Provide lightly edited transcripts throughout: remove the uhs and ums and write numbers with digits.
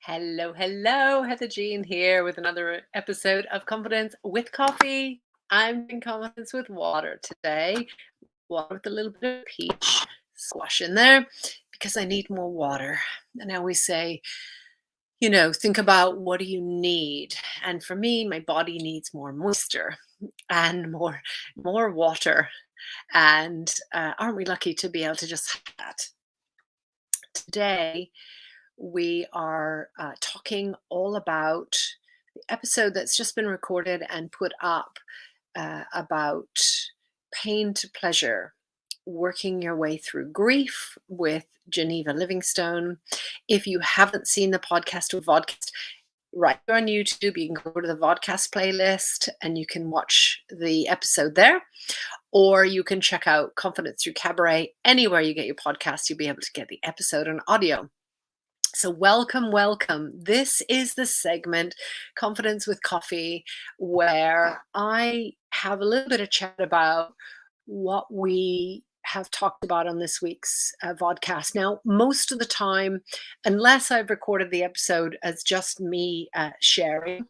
Hello, hello, Heather Jean here with another episode of Confidence with Coffee. I'm doing confidence with water today. Water with a little bit of peach squash in there because I need more water. And I always say, think about what do you need? And for me, my body needs more moisture and more water. And aren't we lucky to be able to just have that? Today, we are talking all about the episode that's just been recorded and put up about pain to pleasure, working your way through grief with Geneva Livingstone. If you haven't seen the podcast or Vodcast, right here on YouTube, you can go to the Vodcast playlist and you can watch the episode there. Or you can check out Confidence Through Cabaret. Anywhere you get your podcast, you'll be able to get the episode on audio. So welcome, welcome. This is the segment, Confidence with Coffee, where I have a little bit of chat about what we have talked about on this week's vodcast. Now, most of the time, unless I've recorded the episode as just me sharing,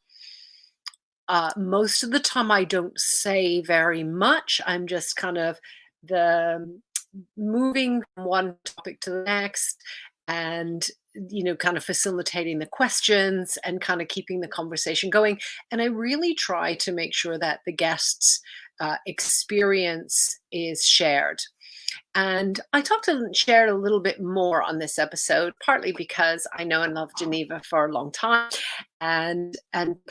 most of the time I don't say very much. I'm just kind of the moving from one topic to the next and kind of facilitating the questions and kind of keeping the conversation going. And I really try to make sure that the guests' experience is shared. And I talked and shared a little bit more on this episode, partly because I know and love Geneva for a long time, and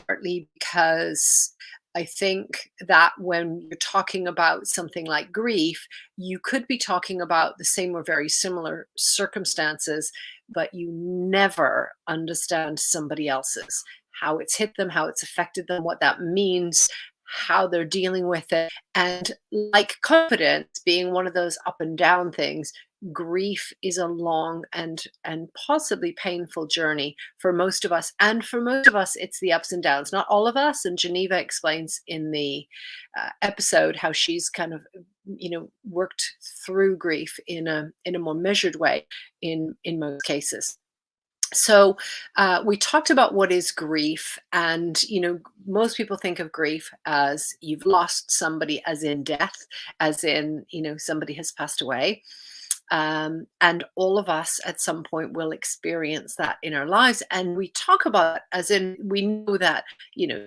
partly because I think that when you're talking about something like grief, you could be talking about the same or very similar circumstances, but you never understand somebody else's, how it's hit them, how it's affected them, what that means, how they're dealing with it. And like confidence being one of those up and down things, grief is a long and possibly painful journey for most of us. And for most of us, it's the ups and downs. Not all of us. And Geneva explains in the episode how she's kind of worked through grief in a more measured way in most cases. So we talked about what is grief, and most people think of grief as you've lost somebody, as in death, as in somebody has passed away. And all of us at some point will experience that in our lives. And we talk about it as in we know that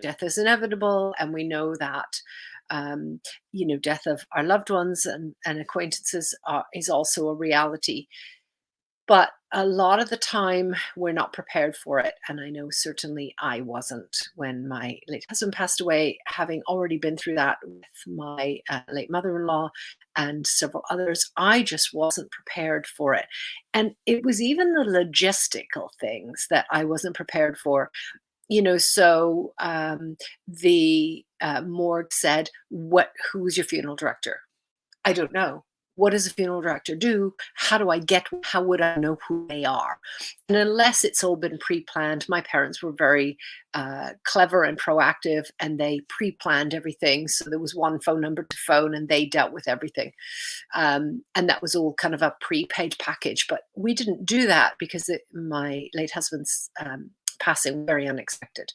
death is inevitable, and we know that death of our loved ones and acquaintances is also a reality. But a lot of the time, we're not prepared for it. And I know certainly I wasn't when my late husband passed away, having already been through that with my late mother-in-law and several others. I just wasn't prepared for it. And it was even the logistical things that I wasn't prepared for. So the morgue said, who's your funeral director? I don't know. What does a funeral director do? How would I know who they are? And unless it's all been pre-planned, my parents were very clever and proactive, and they pre-planned everything. So there was one phone number to phone, and they dealt with everything. And that was all kind of a prepaid package. But we didn't do that because my late husband's passing was very unexpected.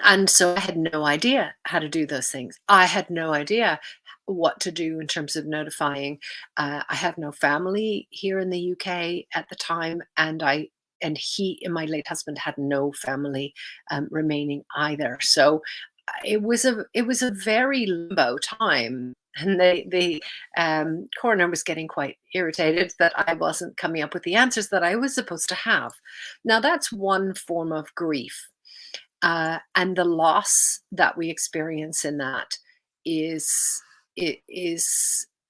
And so I had no idea how to do those things. I had no idea what to do in terms of notifying. I had no family here in the UK at the time, and my late husband had no family remaining either. So it was a very limbo time. And the coroner was getting quite irritated that I wasn't coming up with the answers that I was supposed to have. Now, that's one form of grief. And the loss that we experience in that is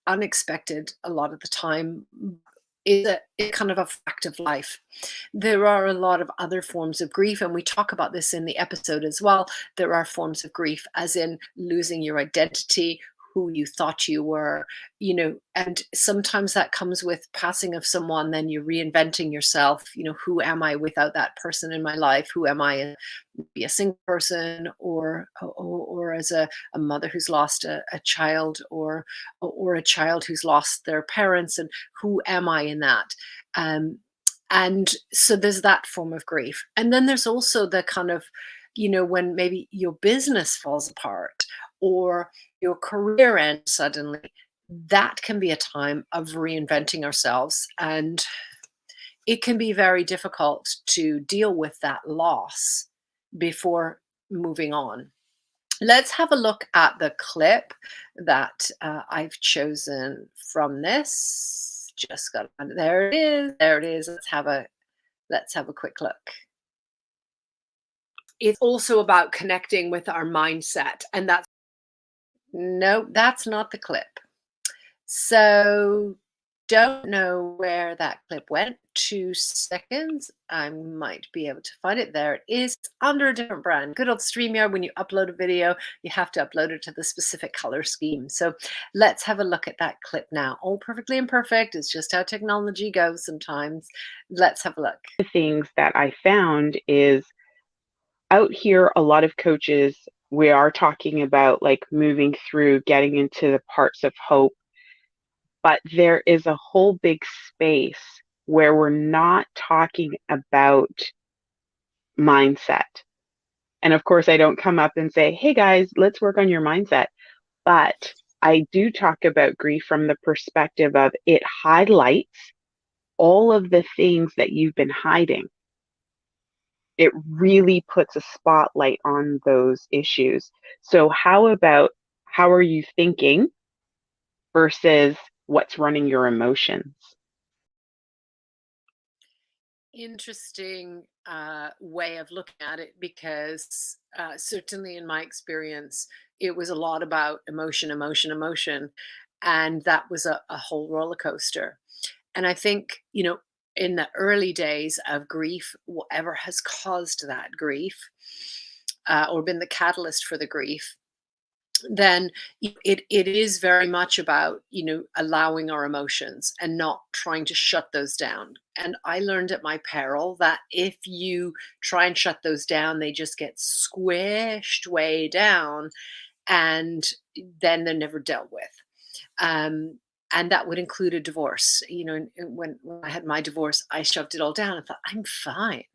unexpected a lot of the time. It's kind of a fact of life. There are a lot of other forms of grief, and we talk about this in the episode as well. There are forms of grief, as in losing your identity, who you thought you were, and sometimes that comes with passing of someone, then you're reinventing yourself. Who am I without that person in my life? Who am I? Be a single person, or as a mother who's lost a child, or a child who's lost their parents, and who am I in that? And so there's that form of grief. And then there's also the kind of, when maybe your business falls apart or your career ends suddenly, that can be a time of reinventing ourselves. And it can be very difficult to deal with that loss before moving on. Let's have a look at the clip that I've chosen from this. Just got there. It is. There it is. Let's have a quick look. It's also about connecting with our mindset, and that's no, that's not the clip. So don't know where that clip went. 2 seconds. I might be able to find it. There it is. It's under a different brand. Good old StreamYard. When you upload a video, you have to upload it to the specific color scheme. So let's have a look at that clip now. All perfectly imperfect. It's just how technology goes sometimes. Let's have a look. The things that I found is out here, a lot of coaches, we are talking about like moving through, getting into the parts of hope, but there is a whole big space where we're not talking about mindset. And of course, I don't come up and say, hey guys, let's work on your mindset. But I do talk about grief from the perspective of it highlights all of the things that you've been hiding. It really puts a spotlight on those issues. So how are you thinking versus what's running your emotions? Interesting way of looking at it, because certainly in my experience, it was a lot about emotion, emotion, emotion. And that was a whole roller coaster. And I think, in the early days of grief, whatever has caused that grief or been the catalyst for the grief, then it is very much about allowing our emotions and not trying to shut those down. And I learned at my peril that if you try and shut those down, they just get squished way down, and then they're never dealt with. Um, and that would include a divorce. When I had my divorce, I shoved it all down and thought, I'm fine,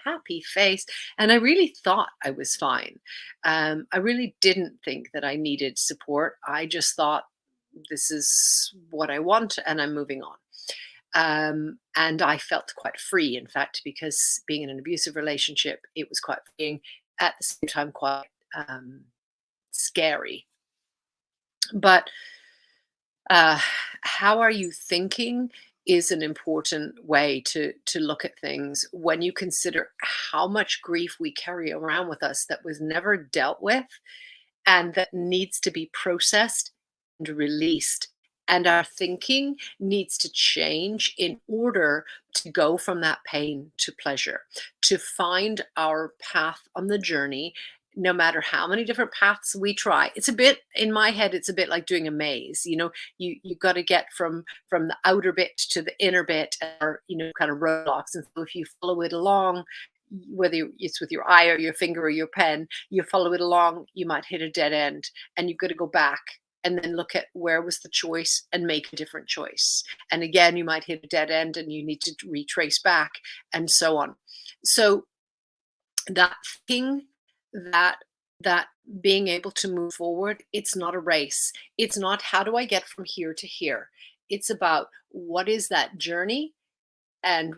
happy face. And I really thought I was fine. I really didn't think that I needed support. I just thought, this is what I want and I'm moving on. And I felt quite free, in fact, because being in an abusive relationship, it was quite freeing, at the same time quite scary. But how are you thinking is an important way to look at things when you consider how much grief we carry around with us that was never dealt with and that needs to be processed and released. And our thinking needs to change in order to go from that pain to pleasure, to find our path on the journey. No matter how many different paths we try, it's a bit, in my head, it's a bit like doing a maze. You've got to get from the outer bit to the inner bit, or kind of roadblocks. And so if you follow it along, whether it's with your eye or your finger or your pen, you follow it along, you might hit a dead end, and you've got to go back and then look at where was the choice and make a different choice. And again, you might hit a dead end and you need to retrace back, and so on. So that thing, that that being able to move forward, it's not a race. It's not, how do I get from here to here? It's about, what is that journey, and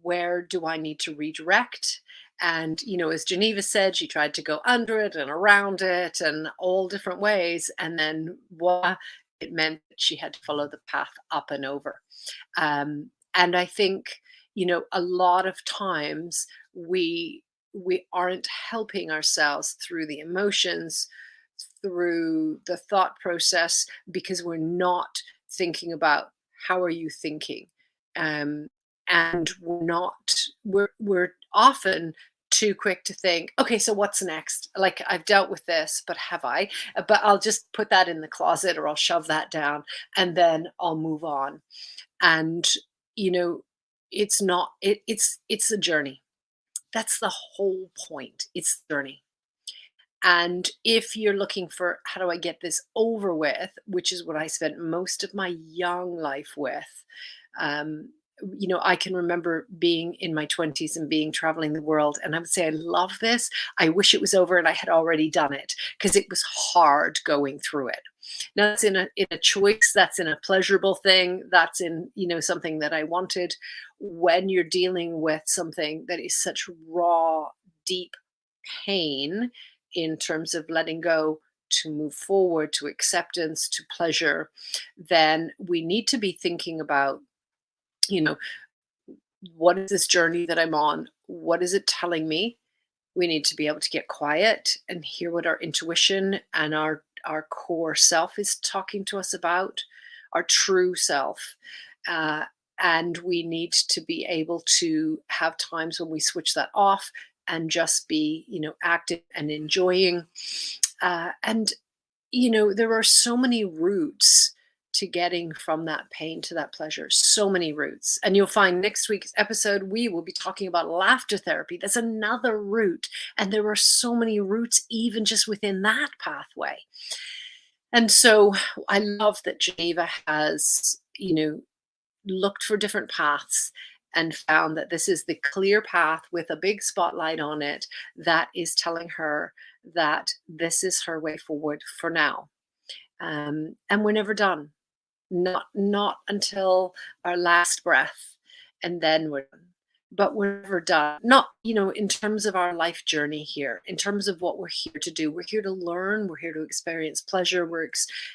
where do I need to redirect? And as Geneva said, she tried to go under it and around it and all different ways, and then voila, it meant that she had to follow the path up and over. And I think a lot of times we aren't helping ourselves through the emotions, through the thought process, because we're not thinking about, how are you thinking. Um, and we're often too quick to think, okay, so what's next? Like, I've dealt with this, but have I? But I'll just put that in the closet, or I'll shove that down, and then I'll move on. And it's not, it's a journey. That's the whole point. It's the journey. And if you're looking for, how do I get this over with, which is what I spent most of my young life with, um, I can remember being in my 20s and being traveling the world, and I would say, I love this. I wish it was over and I had already done it, because it was hard going through it. Now that's in a choice, that's in a pleasurable thing, that's in, something that I wanted. When you're dealing with something that is such raw, deep pain, in terms of letting go, to move forward, to acceptance, to pleasure, then we need to be thinking about, you know, what is this journey that I'm on? What is it telling me? We need to be able to get quiet and hear what our intuition and our core self is talking to us about, our true self. Uh, and we need to be able to have times when we switch that off and just be, active and enjoying. And there are so many routes to getting from that pain to that pleasure, so many routes. And you'll find next week's episode, we will be talking about laughter therapy. That's another route. And there are so many routes, even just within that pathway. And so I love that Geneva has, looked for different paths and found that this is the clear path with a big spotlight on it that is telling her that this is her way forward for now. And we're never done. Not until our last breath, and then we're done. But we're never done. Not, in terms of our life journey here, in terms of what we're here to do. We're here to learn. We're here to experience pleasure.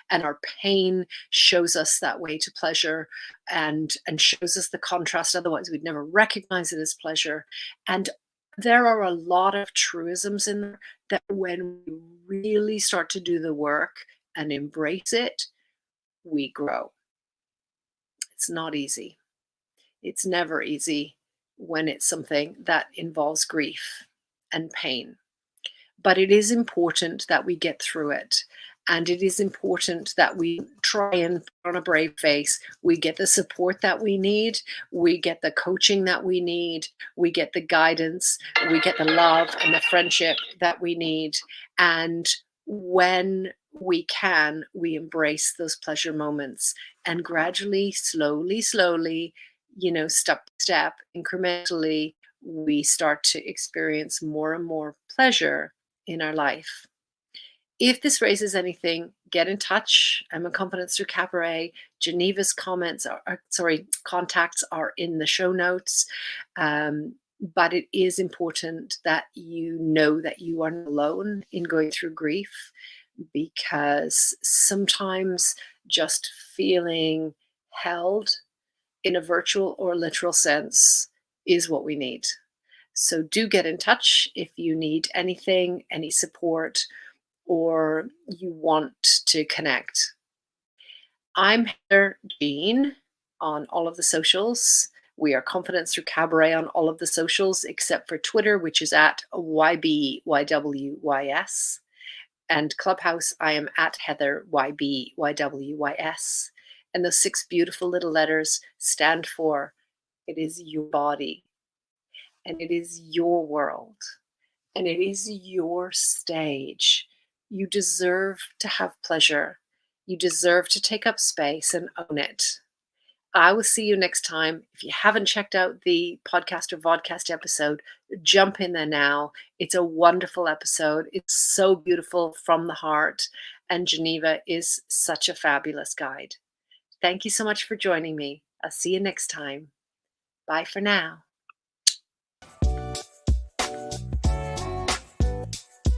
And our pain shows us that way to pleasure, and shows us the contrast. Otherwise, we'd never recognize it as pleasure. And there are a lot of truisms in there that, when we really start to do the work and embrace it, we grow. It's not easy. It's never easy when it's something that involves grief and pain. But it is important that we get through it. And it is important that we try and put on a brave face. We get the support that we need. We get the coaching that we need. We get the guidance. We get the love and the friendship that we need. And when we can, we embrace those pleasure moments, and gradually, slowly, step by step, incrementally, we start to experience more and more pleasure in our life. If this raises anything, get in touch. I'm a Confidence Through Cabaret. Geneva's contacts are in the show notes. But it is important that you know that you are not alone in going through grief, because sometimes just feeling held in a virtual or literal sense is what we need. So do get in touch if you need anything, any support, or you want to connect. I'm Heather Jean on all of the socials. We are Confidence Through Cabaret on all of the socials, except for Twitter, which is at YBYWYS. And Clubhouse, I am at Heather YBYWYS. And those 6 beautiful little letters stand for, it is your body, and it is your world, and it is your stage. You deserve to have pleasure. You deserve to take up space and own it. I will see you next time. If you haven't checked out the podcast or vodcast episode, jump in there now. It's a wonderful episode. It's so beautiful from the heart. And Geneva is such a fabulous guide. Thank you so much for joining me. I'll see you next time. Bye for now.